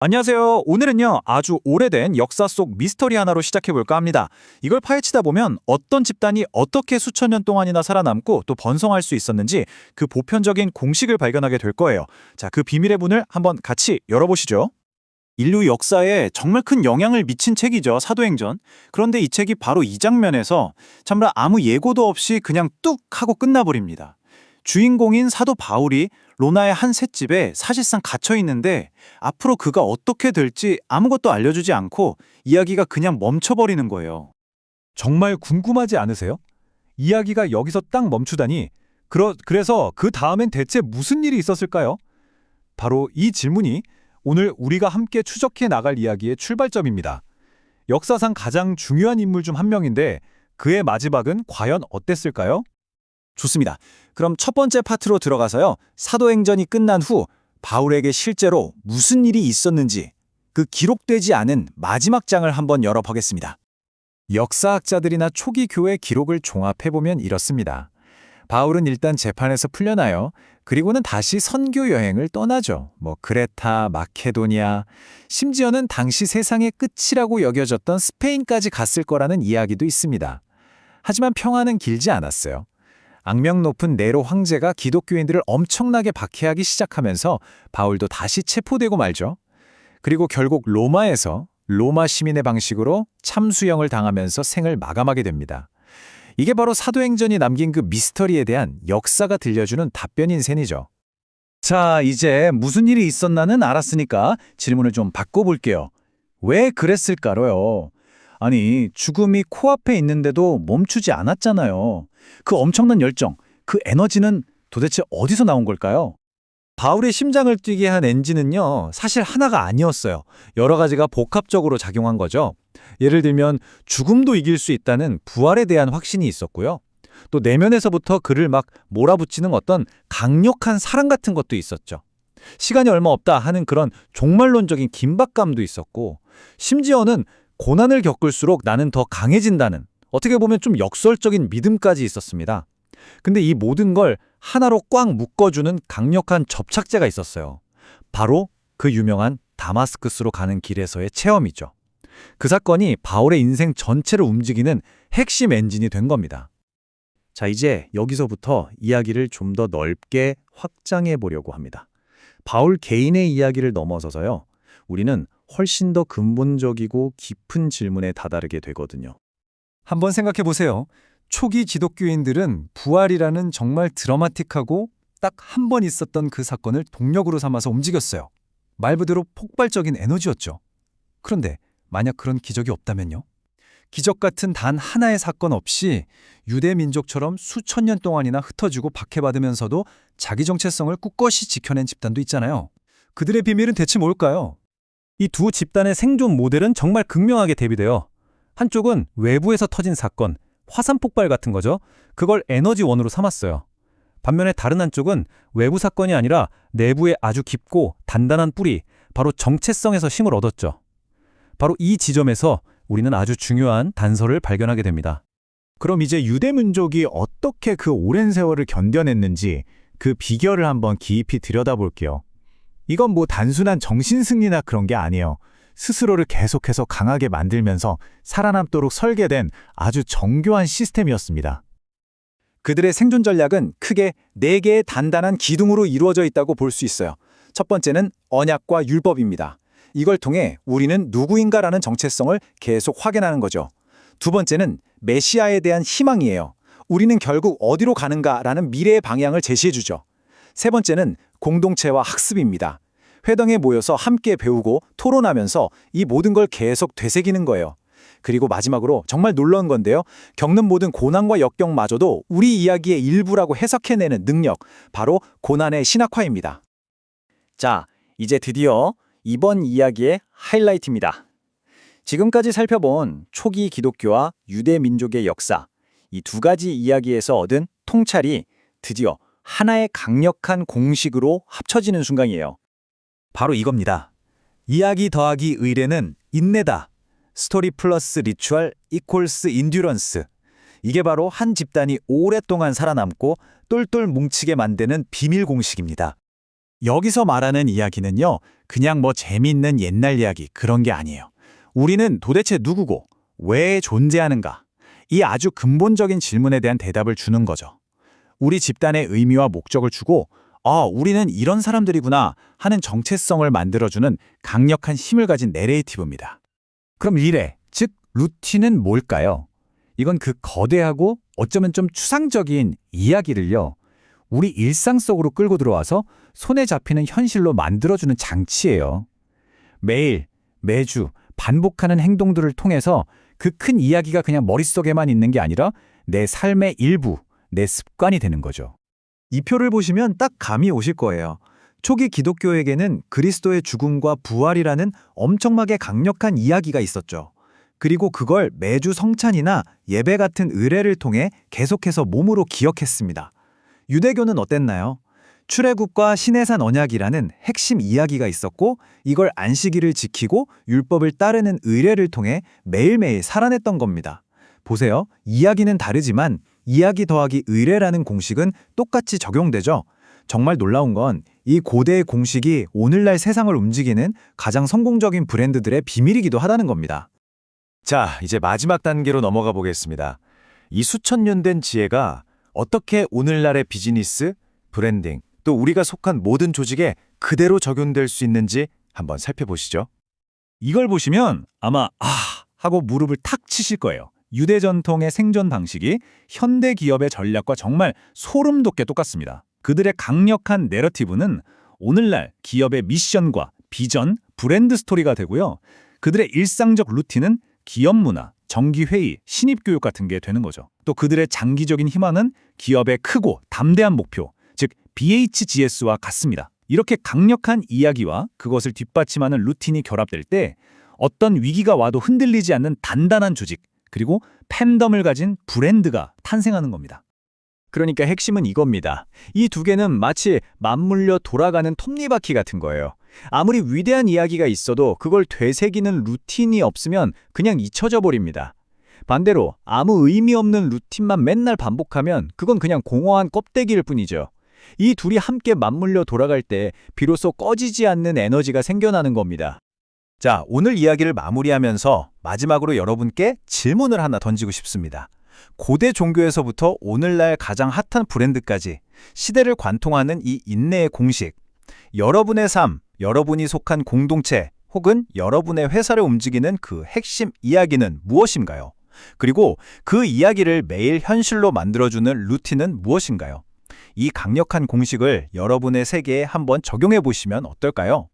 안녕하세요. 오늘은요, 아주 오래된 역사 속 미스터리 하나로 시작해볼까 합니다. 이걸 파헤치다 보면 어떤 집단이 어떻게 수천 년 동안이나 살아남고 또 번성할 수 있었는지 그 보편적인 공식을 발견하게 될 거예요. 자, 그 비밀의 문을 한번 같이 열어보시죠. 인류 역사에 정말 큰 영향을 미친 책이죠, 사도행전. 그런데 이 책이 바로 이 장면에서 참으로 아무 예고도 없이 그냥 뚝 하고 끝나버립니다. 주인공인 사도 바울이 로나의 한 셋집에 사실상 갇혀 있는데 앞으로 그가 어떻게 될지 아무것도 알려주지 않고 이야기가 그냥 멈춰버리는 거예요. 정말 궁금하지 않으세요? 이야기가 여기서 딱 멈추다니. 그래서 그 다음엔 대체 무슨 일이 있었을까요? 바로 이 질문이 오늘 우리가 함께 추적해 나갈 이야기의 출발점입니다. 역사상 가장 중요한 인물 중 한 명인데 그의 마지막은 과연 어땠을까요? 좋습니다. 그럼 첫 번째 파트로 들어가서요. 사도행전이 끝난 후 바울에게 실제로 무슨 일이 있었는지 그 기록되지 않은 마지막 장을 한번 열어보겠습니다. 역사학자들이나 초기 교회 기록을 종합해보면 이렇습니다. 바울은 일단 재판에서 풀려나요. 그리고는 다시 선교 여행을 떠나죠. 크레타, 마케도니아, 심지어는 당시 세상의 끝이라고 여겨졌던 스페인까지 갔을 거라는 이야기도 있습니다. 하지만 평화는 길지 않았어요. 악명 높은 네로 황제가 기독교인들을 엄청나게 박해하기 시작하면서 바울도 다시 체포되고 말죠. 그리고 결국 로마에서 로마 시민의 방식으로 참수형을 당하면서 생을 마감하게 됩니다. 이게 바로 사도행전이 남긴 그 미스터리에 대한 역사가 들려주는 답변인 셈이죠. 자, 이제 무슨 일이 있었나는 알았으니까 질문을 좀 바꿔볼게요. 왜 그랬을까요? 아니, 죽음이 코앞에 있는데도 멈추지 않았잖아요. 그 엄청난 열정, 그 에너지는 도대체 어디서 나온 걸까요? 바울의 심장을 뛰게 한 엔진은요, 사실 하나가 아니었어요. 여러 가지가 복합적으로 작용한 거죠. 예를 들면 죽음도 이길 수 있다는 부활에 대한 확신이 있었고요. 또 내면에서부터 그를 막 몰아붙이는 어떤 강력한 사랑 같은 것도 있었죠. 시간이 얼마 없다 하는 그런 종말론적인 긴박감도 있었고, 심지어는 고난을 겪을수록 나는 더 강해진다는 어떻게 보면 좀 역설적인 믿음까지 있었습니다. 근데 이 모든 걸 하나로 꽉 묶어주는 강력한 접착제가 있었어요. 바로 그 유명한 다마스크스로 가는 길에서의 체험이죠. 그 사건이 바울의 인생 전체를 움직이는 핵심 엔진이 된 겁니다. 자, 이제 여기서부터 이야기를 좀 더 넓게 확장해 보려고 합니다. 바울 개인의 이야기를 넘어서서요. 우리는 훨씬 더 근본적이고 깊은 질문에 다다르게 되거든요. 한번 생각해 보세요. 초기 기독교인들은 부활이라는 정말 드라마틱하고 딱 한 번 있었던 그 사건을 동력으로 삼아서 움직였어요. 말 그대로 폭발적인 에너지였죠. 그런데 만약 그런 기적이 없다면요? 기적 같은 단 하나의 사건 없이 유대 민족처럼 수천 년 동안이나 흩어지고 박해받으면서도 자기 정체성을 꿋꿋이 지켜낸 집단도 있잖아요. 그들의 비밀은 대체 뭘까요? 이 두 집단의 생존 모델은 정말 극명하게 대비돼요. 한쪽은 외부에서 터진 사건, 화산 폭발 같은 거죠. 그걸 에너지원으로 삼았어요. 반면에 다른 한쪽은 외부 사건이 아니라 내부의 아주 깊고 단단한 뿌리, 바로 정체성에서 힘을 얻었죠. 바로 이 지점에서 우리는 아주 중요한 단서를 발견하게 됩니다. 그럼 이제 유대 민족이 어떻게 그 오랜 세월을 견뎌냈는지 그 비결을 한번 깊이 들여다볼게요. 이건 단순한 정신승리나 그런 게 아니에요. 스스로를 계속해서 강하게 만들면서 살아남도록 설계된 아주 정교한 시스템이었습니다. 그들의 생존 전략은 크게 4개의 단단한 기둥으로 이루어져 있다고 볼 수 있어요. 첫 번째는 언약과 율법입니다. 이걸 통해 우리는 누구인가라는 정체성을 계속 확인하는 거죠. 두 번째는 메시아에 대한 희망이에요. 우리는 결국 어디로 가는가라는 미래의 방향을 제시해주죠. 세 번째는 공동체와 학습입니다. 회당에 모여서 함께 배우고 토론하면서 이 모든 걸 계속 되새기는 거예요. 그리고 마지막으로 정말 놀라운 건데요. 겪는 모든 고난과 역경마저도 우리 이야기의 일부라고 해석해내는 능력, 바로 고난의 신학화입니다. 자, 이제 드디어 이번 이야기의 하이라이트입니다. 지금까지 살펴본 초기 기독교와 유대 민족의 역사, 이 두 가지 이야기에서 얻은 통찰이 드디어 하나의 강력한 공식으로 합쳐지는 순간이에요. 바로 이겁니다. 이야기 더하기 의례는 인내다. 스토리 플러스 리추얼 이퀄스 인듀런스. 이게 바로 한 집단이 오랫동안 살아남고 똘똘 뭉치게 만드는 비밀 공식입니다. 여기서 말하는 이야기는요, 그냥 뭐 재미있는 옛날 이야기 그런 게 아니에요. 우리는 도대체 누구고 왜 존재하는가? 이 아주 근본적인 질문에 대한 대답을 주는 거죠. 우리 집단의 의미와 목적을 주고 우리는 이런 사람들이구나 하는 정체성을 만들어주는 강력한 힘을 가진 내레이티브입니다. 그럼 이래, 즉 루틴은 뭘까요? 이건 그 거대하고 어쩌면 좀 추상적인 이야기를요, 우리 일상 속으로 끌고 들어와서 손에 잡히는 현실로 만들어주는 장치예요. 매일, 매주 반복하는 행동들을 통해서 그 큰 이야기가 그냥 머릿속에만 있는 게 아니라 내 삶의 일부, 내 습관이 되는 거죠. 이 표를 보시면 딱 감이 오실 거예요. 초기 기독교에게는 그리스도의 죽음과 부활이라는 엄청나게 강력한 이야기가 있었죠. 그리고 그걸 매주 성찬이나 예배 같은 의례를 통해 계속해서 몸으로 기억했습니다. 유대교는 어땠나요? 출애굽과 시내산 언약이라는 핵심 이야기가 있었고 이걸 안식일을 지키고 율법을 따르는 의례를 통해 매일매일 살아냈던 겁니다. 보세요. 이야기는 다르지만 이야기 더하기 의례라는 공식은 똑같이 적용되죠. 정말 놀라운 건 이 고대의 공식이 오늘날 세상을 움직이는 가장 성공적인 브랜드들의 비밀이기도 하다는 겁니다. 자, 이제 마지막 단계로 넘어가 보겠습니다. 이 수천 년 된 지혜가 어떻게 오늘날의 비즈니스, 브랜딩, 또 우리가 속한 모든 조직에 그대로 적용될 수 있는지 한번 살펴보시죠. 이걸 보시면 아마 하고 무릎을 탁 치실 거예요. 유대 전통의 생존 방식이 현대 기업의 전략과 정말 소름 돋게 똑같습니다. 그들의 강력한 내러티브는 오늘날 기업의 미션과 비전, 브랜드 스토리가 되고요. 그들의 일상적 루틴은 기업 문화, 정기회의, 신입교육 같은 게 되는 거죠. 또 그들의 장기적인 희망은 기업의 크고 담대한 목표, 즉 BHGS와 같습니다. 이렇게 강력한 이야기와 그것을 뒷받침하는 루틴이 결합될 때 어떤 위기가 와도 흔들리지 않는 단단한 조직, 그리고 팬덤을 가진 브랜드가 탄생하는 겁니다. 그러니까 핵심은 이겁니다. 이 두 개는 마치 맞물려 돌아가는 톱니바퀴 같은 거예요. 아무리 위대한 이야기가 있어도 그걸 되새기는 루틴이 없으면 그냥 잊혀져 버립니다. 반대로 아무 의미 없는 루틴만 맨날 반복하면 그건 그냥 공허한 껍데기일 뿐이죠. 이 둘이 함께 맞물려 돌아갈 때 비로소 꺼지지 않는 에너지가 생겨나는 겁니다. 자, 오늘 이야기를 마무리하면서 마지막으로 여러분께 질문을 하나 던지고 싶습니다. 고대 종교에서부터 오늘날 가장 핫한 브랜드까지 시대를 관통하는 이 인내의 공식. 여러분의 삶, 여러분이 속한 공동체 혹은 여러분의 회사를 움직이는 그 핵심 이야기는 무엇인가요? 그리고 그 이야기를 매일 현실로 만들어주는 루틴은 무엇인가요? 이 강력한 공식을 여러분의 세계에 한번 적용해 보시면 어떨까요?